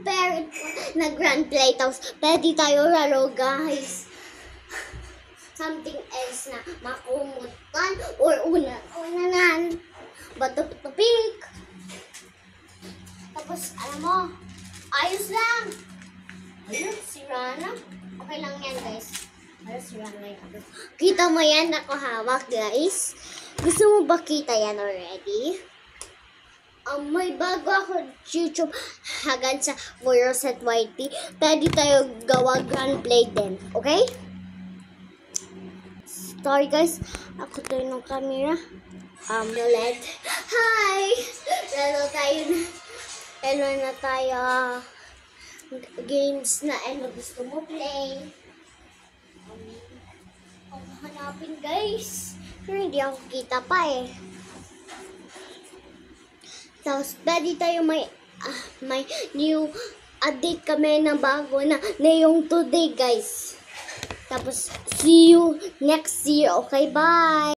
Parent na Grand Playhouse. Pwede tayo laro, guys. Something else na makumutan or unanan. Bato-bato-pink. Tapos, alam mo, ayos lang. Ayun, si Rana. Okay lang yan, guys. Ayun, si Rana yan. Kita mo yan, ako hawak, guys. Gusto mo ba kita yan already? May bago ako YouTube hagan sa Voice at YT. Pwede tayo gawa Grand Play din. Okay? Sorry guys. Ako tayo ng camera. LED. Hi! Lalo na tayo games na gusto mo play. Hanapin guys. Pero hindi ako kita pa eh. Tapos, pwede tayo may new update kami na bago na yung today, guys. Tapos, see you next year. Okay, bye!